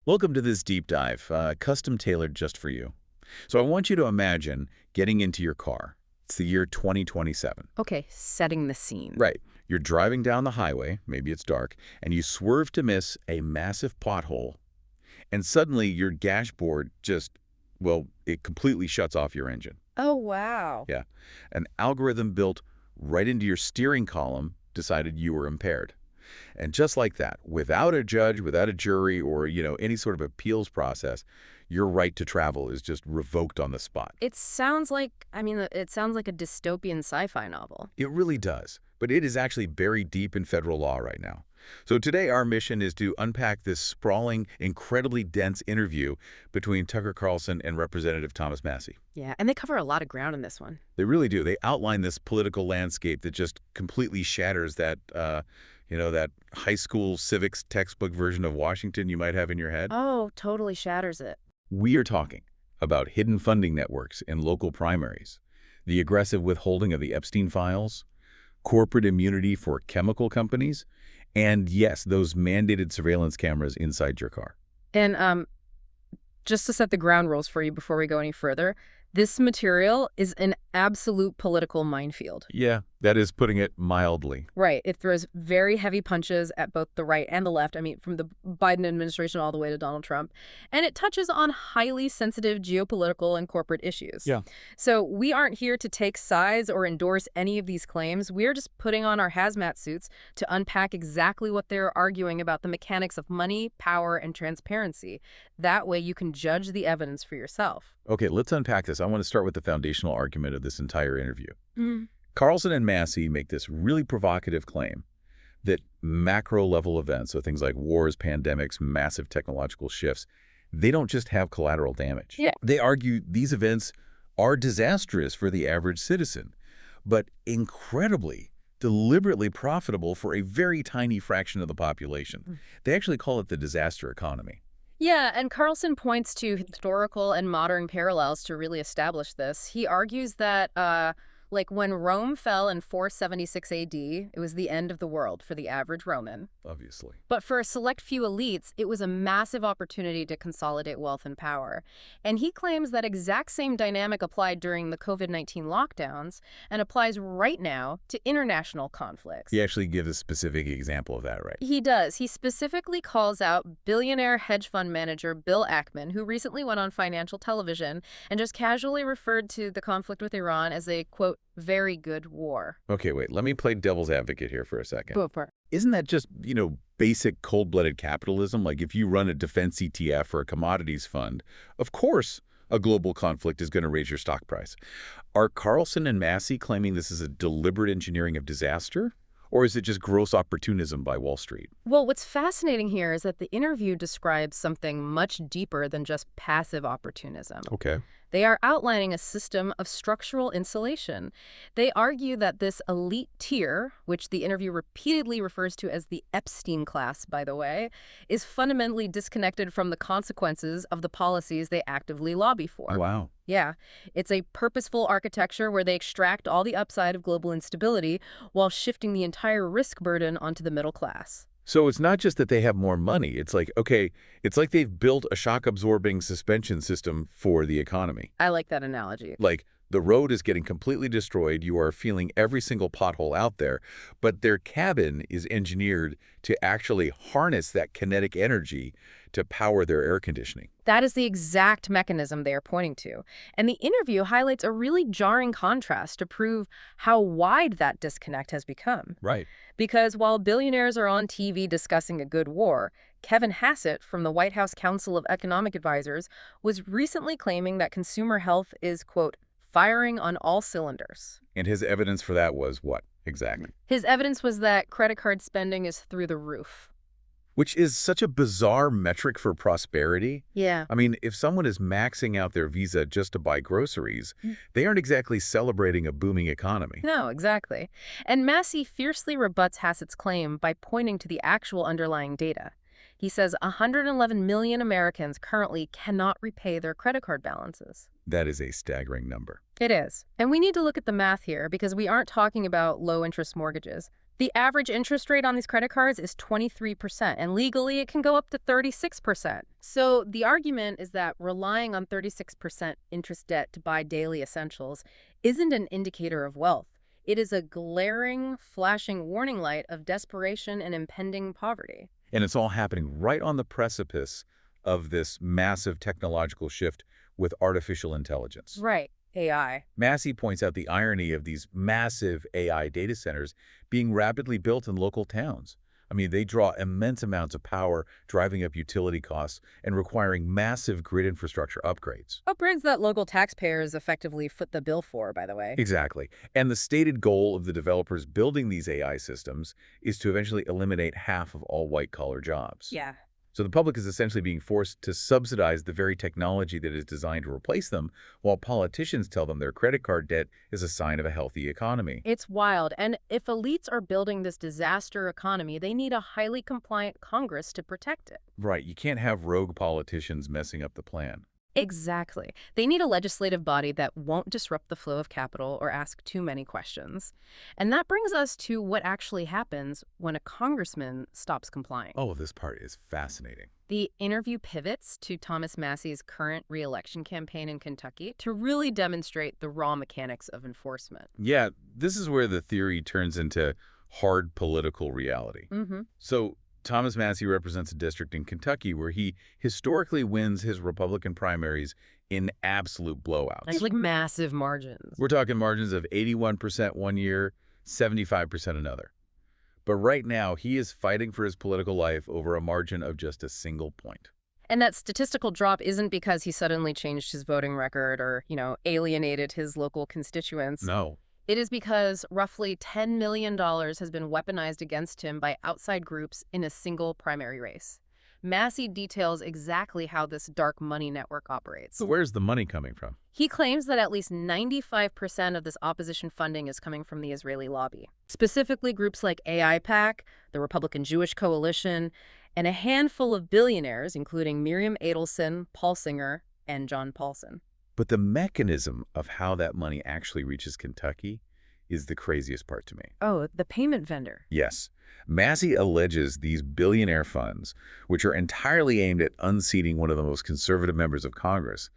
Welcome to this deep dive, custom tailored just for you. So I want you to imagine getting into your car. It's the year 2027. Okay, setting the scene. Right. You're driving down the highway, maybe it's dark, and you swerve to miss a massive pothole. And suddenly your dashboard just, well, it completely shuts off your engine. Oh, wow. Yeah. An algorithm built right into your steering column decided you were impaired. And just like that, without a judge, without a jury, or, any sort of appeals process, your right to travel is just revoked on the spot. It sounds like, it sounds like a dystopian sci-fi novel. It really does. But it is actually buried deep in federal law right now. So today our mission is to unpack this sprawling, incredibly dense interview between Tucker Carlson and Representative Thomas Massie. Yeah, and they cover a lot of ground in this one. They really do. They outline this political landscape that just completely shatters that, that high school civics textbook version of Washington you might have in your head. Oh, totally shatters it. We are talking about hidden funding networks in local primaries, the aggressive withholding of the Epstein files, corporate immunity for chemical companies, and yes, those mandated surveillance cameras inside your car. And just to set the ground rules for you before we go any further, this material is an absolute political minefield. Yeah, that is putting it mildly. Right. It throws very heavy punches at both the right and the left. From the Biden administration all the way to Donald Trump. And it touches on highly sensitive geopolitical and corporate issues. Yeah. So we aren't here to take sides or endorse any of these claims. We're just putting on our hazmat suits to unpack exactly what they're arguing about the mechanics of money, power, and transparency. That way you can judge the evidence for yourself. Okay, let's unpack this. I want to start with the foundational argument of this entire interview. Mm. Carlson and Massie make this really provocative claim that macro-level events, so things like wars, pandemics, massive technological shifts, they don't just have collateral damage. Yeah. They argue these events are disastrous for the average citizen, but incredibly, deliberately profitable for a very tiny fraction of the population. Mm. They actually call it the disaster economy. Yeah, and Carlson points to historical and modern parallels to really establish this. He argues that, when Rome fell in 476 AD, it was the end of the world for the average Roman. Obviously. But for a select few elites, it was a massive opportunity to consolidate wealth and power. And he claims that exact same dynamic applied during the COVID-19 lockdowns and applies right now to international conflicts. He actually gives a specific example of that, right? He does. He specifically calls out billionaire hedge fund manager Bill Ackman, who recently went on financial television and just casually referred to the conflict with Iran as a, quote, very good war. Okay, wait, let me play devil's advocate here for a second. Go for it. Isn't that just, basic cold-blooded capitalism? Like if you run a defense ETF or a commodities fund, of course a global conflict is going to raise your stock price. Are Carlson and Massie claiming this is a deliberate engineering of disaster? Or is it just gross opportunism by Wall Street? Well, what's fascinating here is that the interview describes something much deeper than just passive opportunism. Okay. They are outlining a system of structural insulation. They argue that this elite tier, which the interview repeatedly refers to as the Epstein class, by the way, is fundamentally disconnected from the consequences of the policies they actively lobby for. Oh, wow. Yeah, it's a purposeful architecture where they extract all the upside of global instability while shifting the entire risk burden onto the middle class. So it's not just that they have more money. It's like, okay, it's like they've built a shock-absorbing suspension system for the economy. I like that analogy. Like, the road is getting completely destroyed. You are feeling every single pothole out there, but their cabin is engineered to actually harness that kinetic energy to power their air conditioning. That is the exact mechanism they are pointing to. And the interview highlights a really jarring contrast to prove how wide that disconnect has become. Right. Because while billionaires are on TV discussing a good war, Kevin Hassett from the White House Council of Economic Advisors was recently claiming that consumer health is, quote, firing on all cylinders. And his evidence for that was what, exactly? His evidence was that credit card spending is through the roof. Which is such a bizarre metric for prosperity. Yeah. If someone is maxing out their Visa just to buy groceries, they aren't exactly celebrating a booming economy. No, exactly. And Massie fiercely rebuts Hassett's claim by pointing to the actual underlying data. He says 111 million Americans currently cannot repay their credit card balances. That is a staggering number. It is. And we need to look at the math here because we aren't talking about low-interest mortgages. The average interest rate on these credit cards is 23%, and legally it can go up to 36%. So the argument is that relying on 36% interest debt to buy daily essentials isn't an indicator of wealth. It is a glaring, flashing warning light of desperation and impending poverty. And it's all happening right on the precipice of this massive technological shift with artificial intelligence. Right. AI. Massie points out the irony of these massive AI data centers being rapidly built in local towns. I mean, they draw immense amounts of power, driving up utility costs and requiring massive grid infrastructure upgrades. Upgrades that local taxpayers effectively foot the bill for, by the way. Exactly. And the stated goal of the developers building these AI systems is to eventually eliminate half of all white-collar jobs. Yeah. So the public is essentially being forced to subsidize the very technology that is designed to replace them, while politicians tell them their credit card debt is a sign of a healthy economy. It's wild. And if elites are building this disaster economy, they need a highly compliant Congress to protect it. Right, you can't have rogue politicians messing up the plan. Exactly. They need a legislative body that won't disrupt the flow of capital or ask too many questions. And that brings us to what actually happens when a congressman stops complying. Oh, this part is fascinating. The interview pivots to Thomas Massie's current re-election campaign in Kentucky to really demonstrate the raw mechanics of enforcement. Yeah, this is where the theory turns into hard political reality. So Thomas Massie represents a district in Kentucky where he historically wins his Republican primaries in absolute blowouts. Like massive margins. We're talking margins of 81% one year, 75% another. But right now, he is fighting for his political life over a margin of just a single point. And that statistical drop isn't because he suddenly changed his voting record or, alienated his local constituents. No. It is because roughly $10 million has been weaponized against him by outside groups in a single primary race. Massie details exactly how this dark money network operates. So where's the money coming from? He claims that at least 95% of this opposition funding is coming from the Israeli lobby, specifically groups like AIPAC, the Republican Jewish Coalition, and a handful of billionaires, including Miriam Adelson, Paul Singer, and John Paulson. But the mechanism of how that money actually reaches Kentucky is the craziest part to me. Oh, the payment vendor. Yes. Massie alleges these billionaire funds, which are entirely aimed at unseating one of the most conservative members of Congress,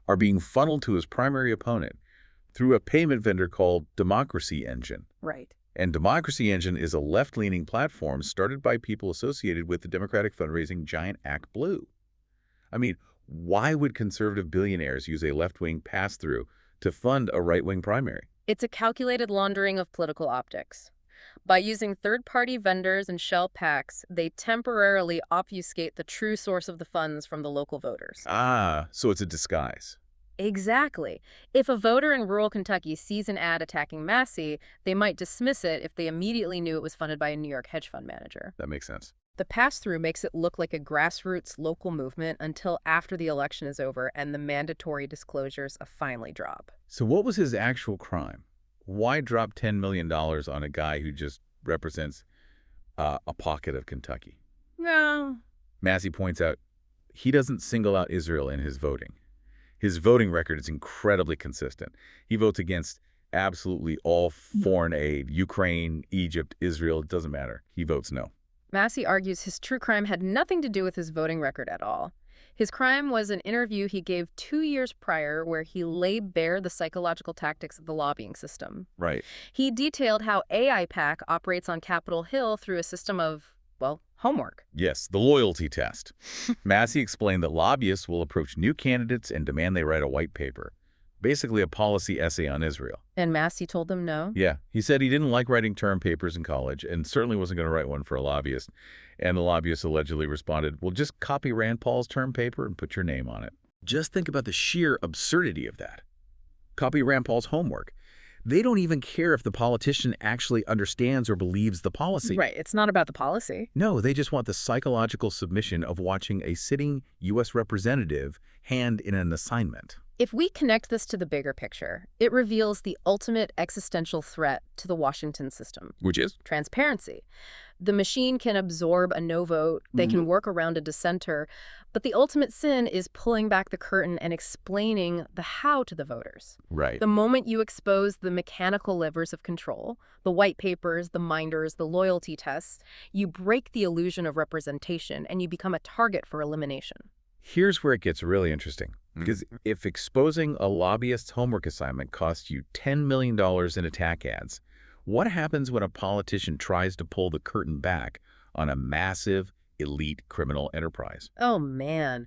are being funneled to his primary opponent through a payment vendor called Democracy Engine. Right. And Democracy Engine is a left-leaning platform started by people associated with the Democratic fundraising giant Act Blue. I mean, why would conservative billionaires use a left-wing pass-through to fund a right-wing primary? It's a calculated laundering of political optics. By using third-party vendors and shell packs, they temporarily obfuscate the true source of the funds from the local voters. Ah, so it's a disguise. Exactly. If a voter in rural Kentucky sees an ad attacking Massie, they might dismiss it if they immediately knew it was funded by a New York hedge fund manager. That makes sense. The pass-through makes it look like a grassroots local movement until after the election is over and the mandatory disclosures finally drop. So what was his actual crime? Why drop $10 million on a guy who just represents a pocket of Kentucky? No. Massie points out he doesn't single out Israel in his voting. His voting record is incredibly consistent. He votes against absolutely all foreign aid, Ukraine, Egypt, Israel, it doesn't matter. He votes no. Massie argues his true crime had nothing to do with his voting record at all. His crime was an interview he gave 2 years prior where he laid bare the psychological tactics of the lobbying system. Right. He detailed how AIPAC operates on Capitol Hill through a system of, homework. Yes, the loyalty test. Massie explained that lobbyists will approach new candidates and demand they write a white paper. Basically a policy essay on Israel. And Massie told them no? Yeah. He said he didn't like writing term papers in college and certainly wasn't going to write one for a lobbyist. And the lobbyist allegedly responded, well, just copy Rand Paul's term paper and put your name on it. Just think about the sheer absurdity of that. Copy Rand Paul's homework. They don't even care if the politician actually understands or believes the policy. Right. It's not about the policy. No, they just want the psychological submission of watching a sitting U.S. representative hand in an assignment. If we connect this to the bigger picture, it reveals the ultimate existential threat to the Washington system. Which is? Transparency. The machine can absorb a no vote, they can work around a dissenter, but the ultimate sin is pulling back the curtain and explaining the how to the voters. Right. The moment you expose the mechanical levers of control, the white papers, the minders, the loyalty tests, you break the illusion of representation and you become a target for elimination. Here's where it gets really interesting. Because if exposing a lobbyist's homework assignment costs you $10 million in attack ads, what happens when a politician tries to pull the curtain back on a massive, elite criminal enterprise? Oh man.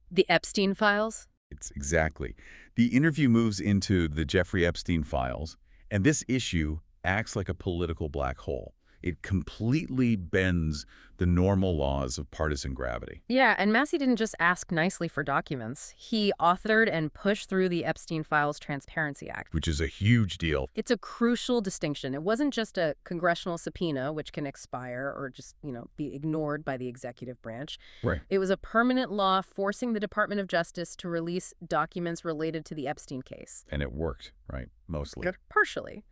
The Epstein files? It's exactly. The interview moves into the Jeffrey Epstein files, and this issue acts like a political black hole. It completely bends the normal laws of partisan gravity. Yeah, and Massie didn't just ask nicely for documents. He authored and pushed through the Epstein Files Transparency Act. Which is a huge deal. It's a crucial distinction. It wasn't just a congressional subpoena, which can expire or just, be ignored by the executive branch. Right. It was a permanent law forcing the Department of Justice to release documents related to the Epstein case. And it worked, right? Mostly. Good. Partially.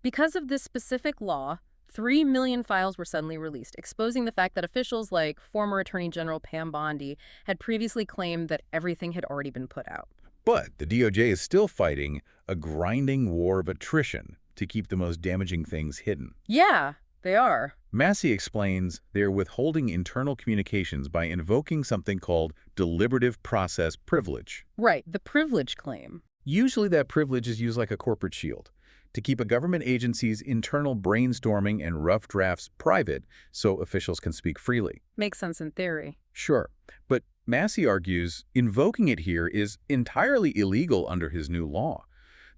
Because of this specific law, 3 million files were suddenly released, exposing the fact that officials like former Attorney General Pam Bondi had previously claimed that everything had already been put out. But the DOJ is still fighting a grinding war of attrition to keep the most damaging things hidden. Yeah, they are. Massie explains they're withholding internal communications by invoking something called deliberative process privilege. Right, the privilege claim. Usually that privilege is used like a corporate shield to keep a government agency's internal brainstorming and rough drafts private so officials can speak freely. Makes sense in theory. Sure, but Massie argues invoking it here is entirely illegal under his new law.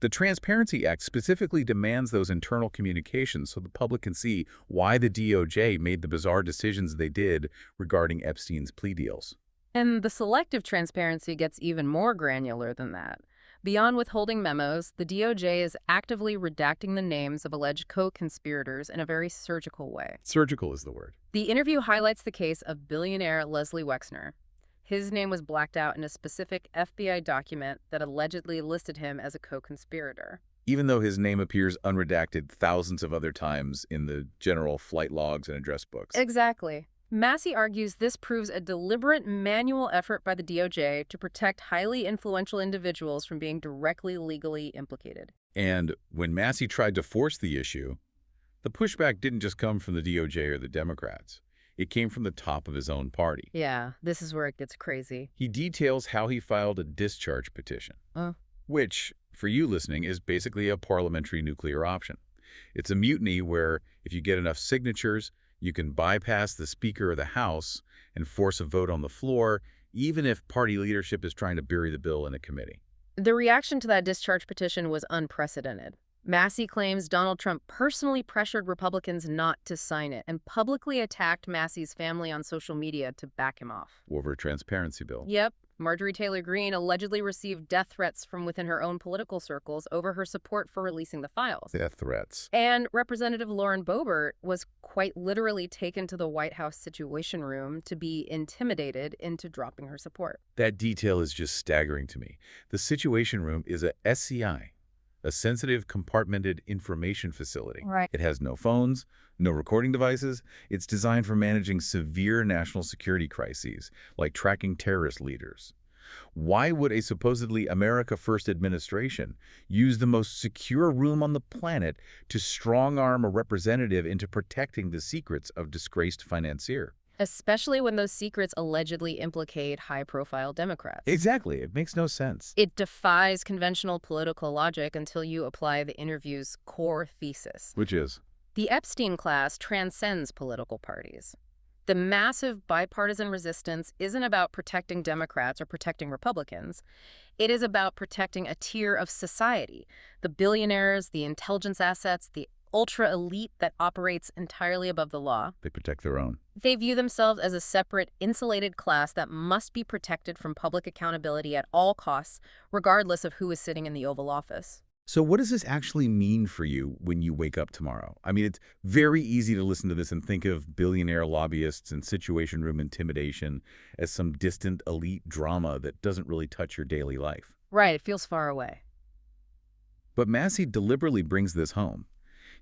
The Transparency Act specifically demands those internal communications so the public can see why the DOJ made the bizarre decisions they did regarding Epstein's plea deals. And the selective transparency gets even more granular than that. Beyond withholding memos, the DOJ is actively redacting the names of alleged co-conspirators in a very surgical way. Surgical is the word. The interview highlights the case of billionaire Leslie Wexner. His name was blacked out in a specific FBI document that allegedly listed him as a co-conspirator. Even though his name appears unredacted thousands of other times in the general flight logs and address books. Exactly. Massie argues this proves a deliberate manual effort by the DOJ to protect highly influential individuals from being directly legally implicated. And when Massie tried to force the issue, the pushback didn't just come from the DOJ or the Democrats. It came from the top of his own party. Yeah, this is where it gets crazy. He details how he filed a discharge petition, which, for you listening, is basically a parliamentary nuclear option. It's a mutiny where, if you get enough signatures, you can bypass the Speaker of the House and force a vote on the floor, even if party leadership is trying to bury the bill in a committee. The reaction to that discharge petition was unprecedented. Massie claims Donald Trump personally pressured Republicans not to sign it and publicly attacked Massie's family on social media to back him off. Over a transparency bill. Yep. Marjorie Taylor Greene allegedly received death threats from within her own political circles over her support for releasing the files. Death threats. And Representative Lauren Boebert was quite literally taken to the White House Situation Room to be intimidated into dropping her support. That detail is just staggering to me. The Situation Room is a SCI, a sensitive compartmented information facility. Right. It has no phones, no recording devices. It's designed for managing severe national security crises, like tracking terrorist leaders. Why would a supposedly America First administration use the most secure room on the planet to strong-arm a representative into protecting the secrets of disgraced financier? Especially when those secrets allegedly implicate high-profile Democrats. Exactly. It makes no sense. It defies conventional political logic until you apply the interview's core thesis. Which is? The Epstein class transcends political parties. The massive bipartisan resistance isn't about protecting Democrats or protecting Republicans. It is about protecting a tier of society, the billionaires, the intelligence assets, the ultra-elite that operates entirely above the law. They protect their own. They view themselves as a separate, insulated class that must be protected from public accountability at all costs, regardless of who is sitting in the Oval Office. So what does this actually mean for you when you wake up tomorrow? I mean, it's very easy to listen to this and think of billionaire lobbyists and Situation Room intimidation as some distant elite drama that doesn't really touch your daily life. Right, it feels far away. But Massie deliberately brings this home.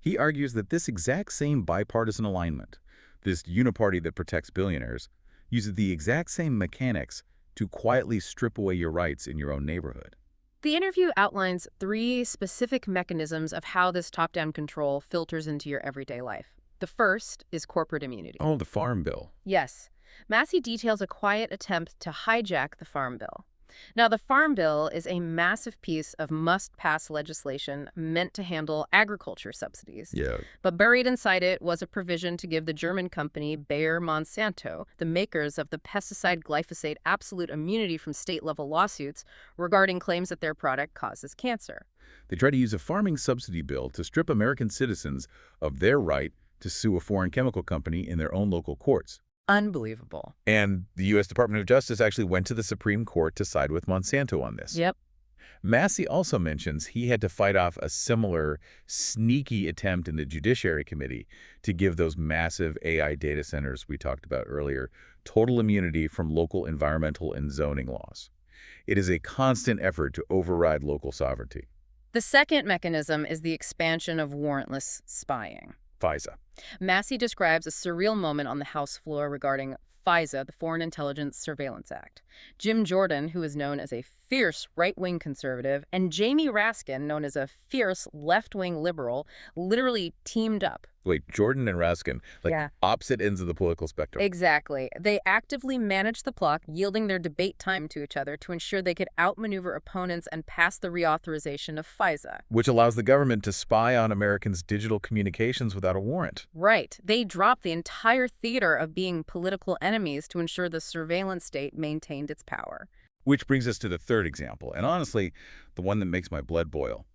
He argues that this exact same bipartisan alignment, this uniparty that protects billionaires, uses the exact same mechanics to quietly strip away your rights in your own neighborhood. The interview outlines 3 specific mechanisms of how this top-down control filters into your everyday life. The first is corporate immunity. Oh, the Farm Bill. Yes. Massie details a quiet attempt to hijack the Farm Bill. Now, the Farm Bill is a massive piece of must-pass legislation meant to handle agriculture subsidies. Yeah. But buried inside it was a provision to give the German company Bayer Monsanto, the makers of the pesticide glyphosate, absolute immunity from state-level lawsuits regarding claims that their product causes cancer. They try to use a farming subsidy bill to strip American citizens of their right to sue a foreign chemical company in their own local courts. Unbelievable. And the U.S. Department of Justice actually went to the Supreme Court to side with Monsanto on this. Yep. Massie also mentions he had to fight off a similar sneaky attempt in the Judiciary Committee to give those massive AI data centers we talked about earlier total immunity from local environmental and zoning laws. It is a constant effort to override local sovereignty. The second mechanism is the expansion of warrantless spying. FISA. Massie describes a surreal moment on the House floor regarding FISA, the Foreign Intelligence Surveillance Act. Jim Jordan, who is known as a fierce right-wing conservative, and Jamie Raskin, known as a fierce left-wing liberal, literally teamed up. Wait, Jordan and Raskin, opposite ends of the political spectrum. Exactly. They actively managed the clock, yielding their debate time to each other to ensure they could outmaneuver opponents and pass the reauthorization of FISA. Which allows the government to spy on Americans' digital communications without a warrant. Right. They dropped the entire theater of being political enemies to ensure the surveillance state maintained its power. Which brings us to the third example, and honestly, the one that makes my blood boil.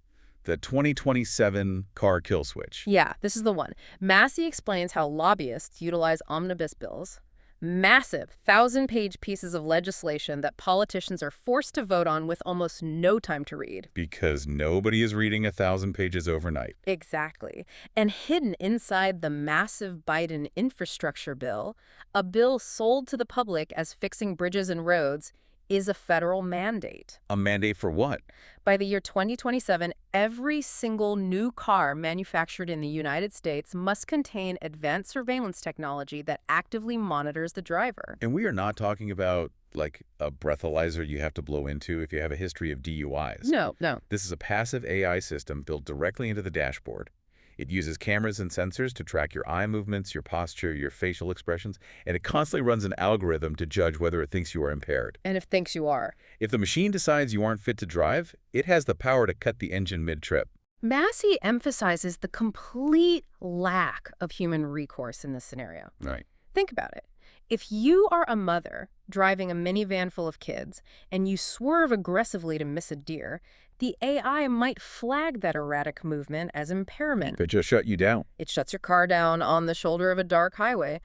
The 2027 car kill switch. Yeah, this is the one. Massie explains how lobbyists utilize omnibus bills, massive 1,000-page pieces of legislation that politicians are forced to vote on with almost no time to read. Because nobody is reading 1,000 pages overnight. Exactly. And hidden inside the massive Biden infrastructure bill, a bill sold to the public as fixing bridges and roads, is a federal mandate. A mandate for what? By the year 2027, every single new car manufactured in the United States must contain advanced surveillance technology that actively monitors the driver. And we are not talking about, like, a breathalyzer you have to blow into if you have a history of DUIs. No. This is a passive AI system built directly into the dashboard. It uses cameras and sensors to track your eye movements, your posture, your facial expressions, and it constantly runs an algorithm to judge whether it thinks you are impaired. And if it thinks you are. If the machine decides you aren't fit to drive, it has the power to cut the engine mid-trip. Massie emphasizes the complete lack of human recourse in this scenario. Right. Think about it. If you are a mother driving a minivan full of kids and you swerve aggressively to miss a deer, the AI might flag that erratic movement as impairment. It just shut you down. It shuts your car down on the shoulder of a dark highway.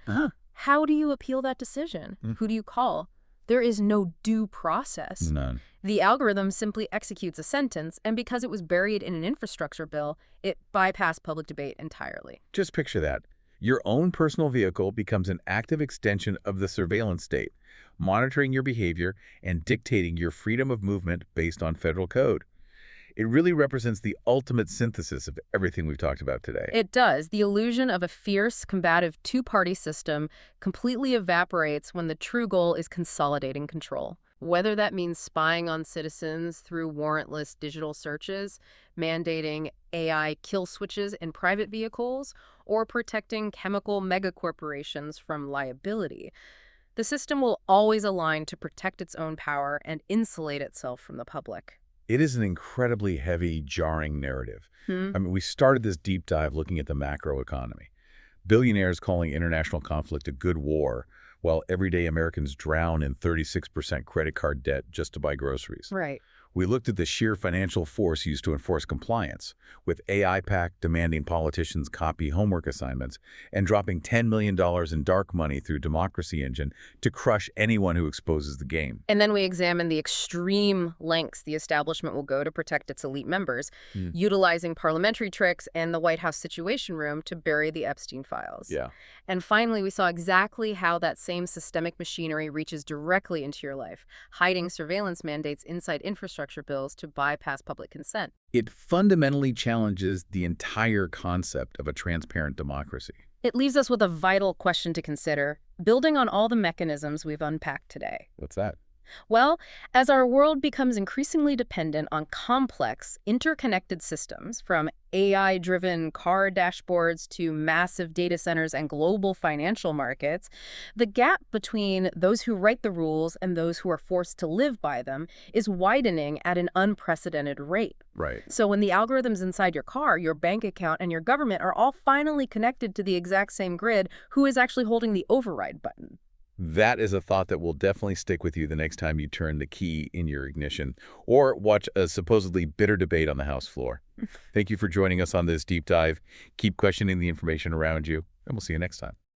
How do you appeal that decision? Who do you call? There is no due process. None. The algorithm simply executes a sentence, and because it was buried in an infrastructure bill, it bypassed public debate entirely. Just picture that. Your own personal vehicle becomes an active extension of the surveillance state, monitoring your behavior and dictating your freedom of movement based on federal code. It really represents the ultimate synthesis of everything we've talked about today. It does. The illusion of a fierce, combative two-party system completely evaporates when the true goal is consolidating control. Whether that means spying on citizens through warrantless digital searches, mandating AI kill switches in private vehicles, or protecting chemical megacorporations from liability, the system will always align to protect its own power and insulate itself from the public. It is an incredibly heavy, jarring narrative. I mean, we started this deep dive looking at the macroeconomy. Billionaires calling international conflict a good war, while everyday Americans drown in 36% credit card debt just to buy groceries. Right. We looked at the sheer financial force used to enforce compliance, with AIPAC demanding politicians copy homework assignments and dropping $10 million in dark money through Democracy Engine to crush anyone who exposes the game. And then we examine the extreme lengths the establishment will go to protect its elite members, utilizing parliamentary tricks and the White House Situation Room to bury the Epstein files. Yeah. And finally, we saw exactly how that same systemic machinery reaches directly into your life, hiding surveillance mandates inside infrastructure bills to bypass public consent. It fundamentally challenges the entire concept of a transparent democracy. It leaves us with a vital question to consider, building on all the mechanisms we've unpacked today. What's that? Well, as our world becomes increasingly dependent on complex, interconnected systems, from AI-driven car dashboards to massive data centers and global financial markets, the gap between those who write the rules and those who are forced to live by them is widening at an unprecedented rate. Right. So when the algorithms inside your car, your bank account, and your government are all finally connected to the exact same grid, who is actually holding the override button? That is a thought that will definitely stick with you the next time you turn the key in your ignition or watch a supposedly bitter debate on the House floor. Thank you for joining us on this deep dive. Keep questioning the information around you, and we'll see you next time.